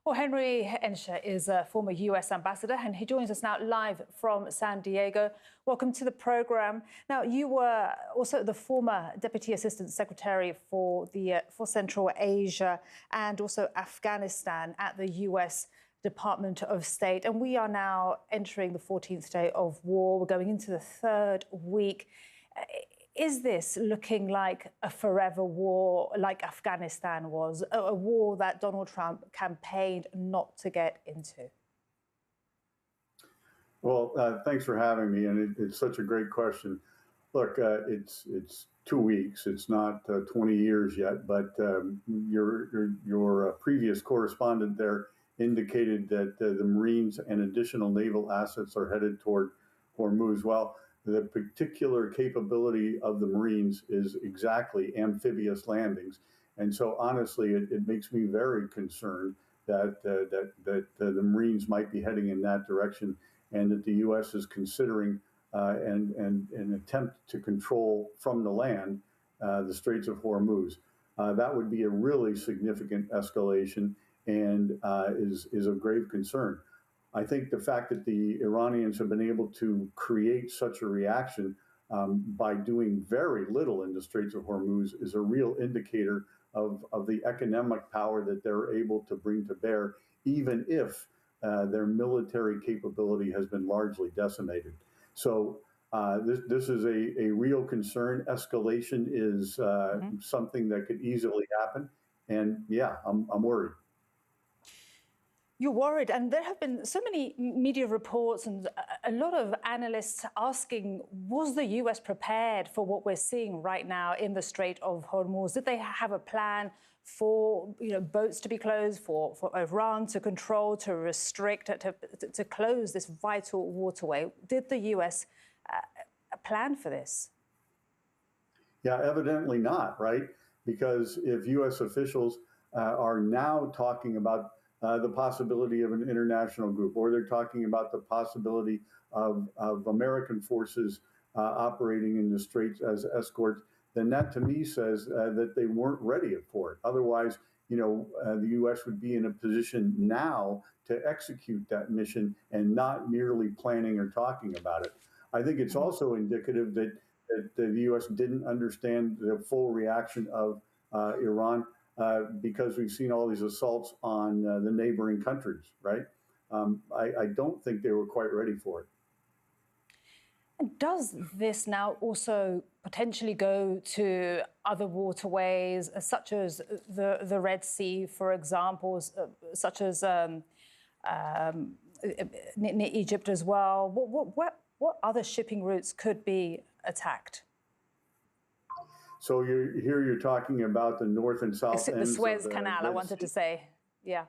Well, Henry Ensher is a former US Ambassador, and he joins us now live from San Diego. Welcome to the program. Now, you were also the former Deputy Assistant Secretary for Central Asia and also Afghanistan at the US Department of State. And we are now entering the 14th day of war. We're going into the third week. Is this looking like a forever war, like Afghanistan was, a war that Donald Trump campaigned not to get into? Well, thanks for having me, and it's such a great question. Look, it's 2 weeks. It's not 20 years yet, but your previous correspondent there indicated that the Marines and additional naval assets are headed toward Hormuz. Well, the particular capability of the Marines is exactly amphibious landings. And so, honestly, it makes me very concerned that the Marines might be heading in that direction, and that the U.S. is considering an attempt to control from the land the Straits of Hormuz. That would be a really significant escalation and is of grave concern. I think the fact that the Iranians have been able to create such a reaction by doing very little in the Straits of Hormuz is a real indicator of the economic power that they're able to bring to bear, even if their military capability has been largely decimated. So this is a real concern. Escalation is something that could easily happen. And yeah, I'm worried. You're worried, and there have been so many media reports and a lot of analysts asking, was the US prepared for what we're seeing right now in the Strait of Hormuz? Did they have a plan for boats to be closed, for Iran to control, to restrict, to close this vital waterway? Did the US plan for this? Yeah, evidently not, right? Because if US officials are now talking about the possibility of an international group, or they're talking about the possibility of American forces operating in the Straits as escorts, then that to me says that they weren't ready for it. Otherwise, the U.S. would be in a position now to execute that mission and not merely planning or talking about it. I think it's also indicative that the U.S. didn't understand the full reaction of Iran. Because we've seen all these assaults on the neighboring countries, right? I don't think they were quite ready for it. And does this now also potentially go to other waterways, such as the Red Sea, for example, such as near Egypt as well? What other shipping routes could be attacked? So you're talking about the north and south ends the Suez of the Canal, Red I wanted to say, yeah.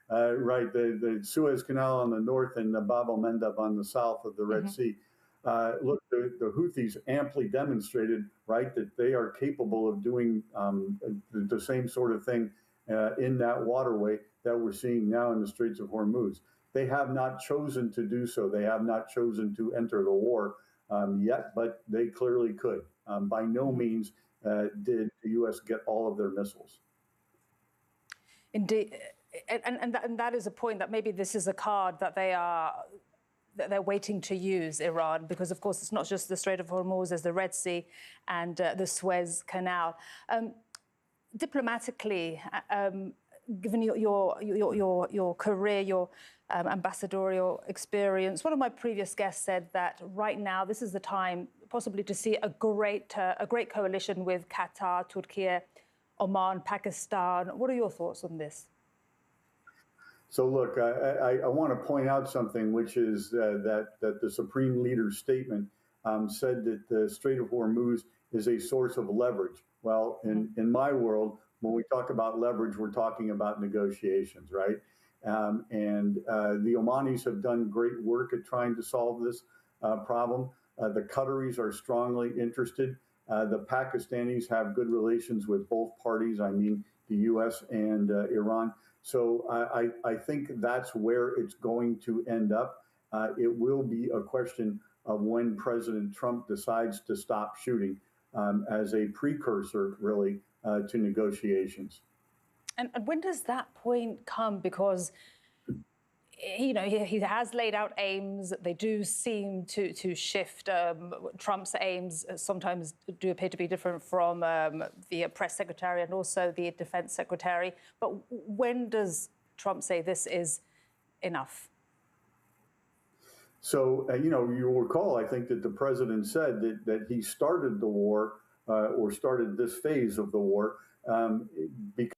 Right, the Suez Canal on the north and the Bab el-Mandeb on the south of the Red Sea. Look, the Houthis amply demonstrated, right, that they are capable of doing the same sort of thing in that waterway that we're seeing now in the Straits of Hormuz. They have not chosen to do so. They have not chosen to enter the war yet, but they clearly could. By no means did the U.S. get all of their missiles. Indeed, and that is a point that maybe this is a card that they're waiting to use, Iran, because of course it's not just the Strait of Hormuz, there's the Red Sea and the Suez Canal. Diplomatically, given your career, your ambassadorial experience, one of my previous guests said that right now this is the time possibly to see a great coalition with Qatar, Turkey, Oman, Pakistan. What are your thoughts on this? So look, I want to point out something, which is that the Supreme Leader's statement said that the Strait of Hormuz is a source of leverage. Well, in my world, when we talk about leverage, we're talking about negotiations, right? And the Omanis have done great work at trying to solve this problem. The Qataris are strongly interested. The Pakistanis have good relations with both parties. I mean, the U.S. and Iran. So I think that's where it's going to end up. It will be a question of when President Trump decides to stop shooting as a precursor, really, to negotiations. And when does that point come? Because he has laid out aims. They do seem to shift. Trump's aims sometimes do appear to be different from the press secretary and also the defense secretary. But when does Trump say this is enough? So, you'll recall, I think, that the president said that he started the war or started this phase of the war because